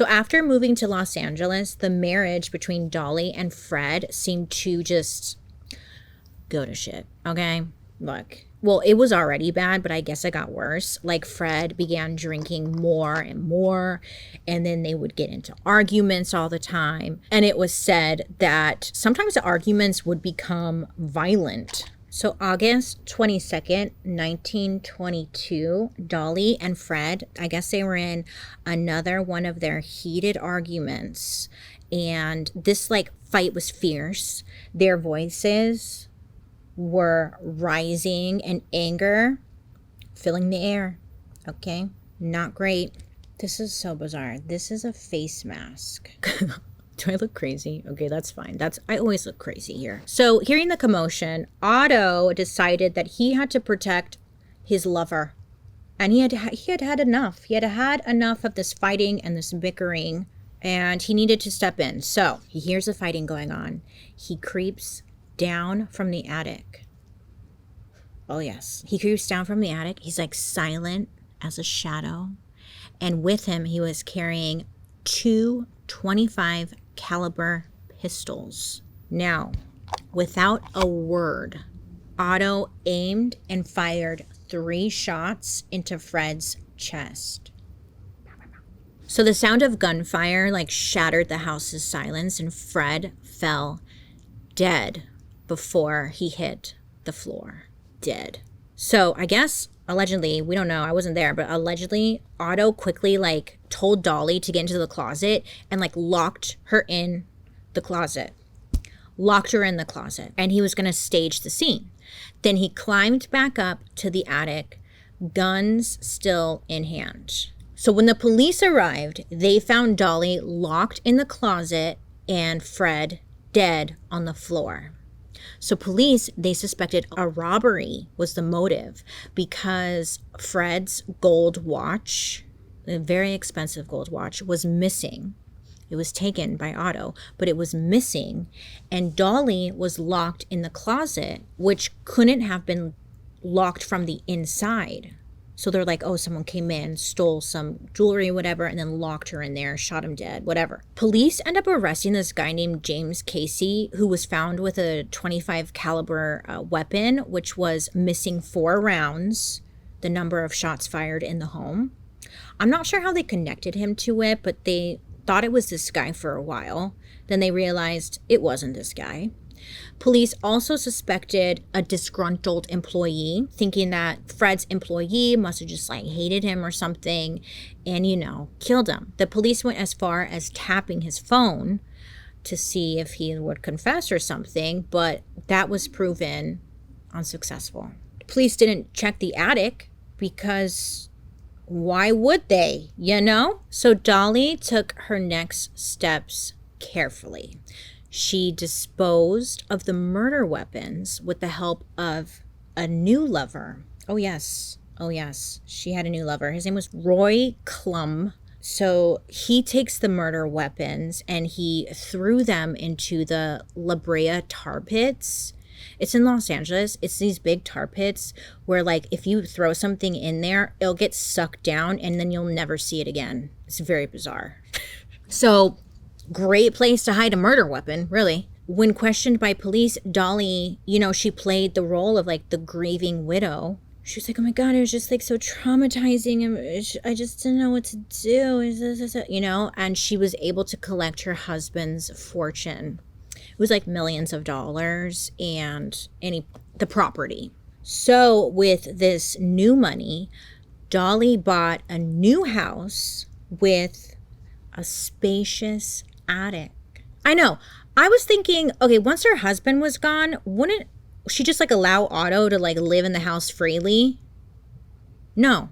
So after moving to Los Angeles, the marriage between Dolly and Fred seemed to just go to shit, okay? Look, well, it was already bad, but I guess it got worse. Like, Fred began drinking more and more, and then they would get into arguments all the time. And it was said that sometimes the arguments would become violent. So August 22nd, 1922, Dolly and Fred, I guess they were in another one of their heated arguments. And this like fight was fierce. Their voices were rising and anger filling the air. Okay, not great. This is so bizarre. This is a face mask. Do I look crazy? Okay, that's fine. I always look crazy here. So hearing the commotion, Otto decided that he had to protect his lover. And he had had enough. He had had enough of this fighting and this bickering, and he needed to step in. So he hears the fighting going on. He creeps down from the attic. Oh yes, he creeps down from the attic. He's like silent as a shadow. And with him, he was carrying 2 .25 caliber pistols. Now, without a word, Otto aimed and fired 3 shots into Fred's chest. So the sound of gunfire like shattered the house's silence, and Fred fell dead before he hit the floor. Dead. So I guess allegedly, we don't know, I wasn't there, but allegedly Otto quickly like told Dolly to get into the closet and like locked her in the closet. And he was going to stage the scene. Then he climbed back up to the attic, guns still in hand. So when the police arrived, they found Dolly locked in the closet and Fred dead on the floor. So police, they suspected a robbery was the motive because Fred's gold watch, a very expensive gold watch, was missing. It was taken by Otto, but it was missing. And Dolly was locked in the closet, which couldn't have been locked from the inside. So they're like, oh, someone came in, stole some jewelry, whatever, and then locked her in there, shot him dead, whatever. Police end up arresting this guy named James Casey, who was found with a .25 caliber weapon, which was missing 4 rounds, the number of shots fired in the home. I'm not sure how they connected him to it, but they thought it was this guy for a while. Then they realized it wasn't this guy. Police also suspected a disgruntled employee, thinking that Fred's employee must have just like hated him or something and, killed him. The police went as far as tapping his phone to see if he would confess or something, but that was proven unsuccessful. Police didn't check the attic because why would they, So Dolly took her next steps carefully. She disposed of the murder weapons with the help of a new lover. Oh, yes. She had a new lover. His name was Roy Klum. So he takes the murder weapons and he threw them into the La Brea tar pits. It's in Los Angeles. It's these big tar pits where, like, if you throw something in there, it'll get sucked down and then you'll never see it again. It's very bizarre. So great place to hide a murder weapon, really. When questioned by police, Dolly, she played the role of like the grieving widow. She was like, oh my God, it was just like so traumatizing. And I just didn't know what to do, and she was able to collect her husband's fortune. It was like millions of dollars and the property. So with this new money, Dolly bought a new house with a spacious attic. I know. I was thinking, okay, once her husband was gone, wouldn't she just like allow Otto to like live in the house freely? No.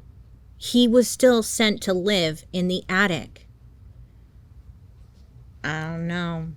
He was still sent to live in the attic. I don't know.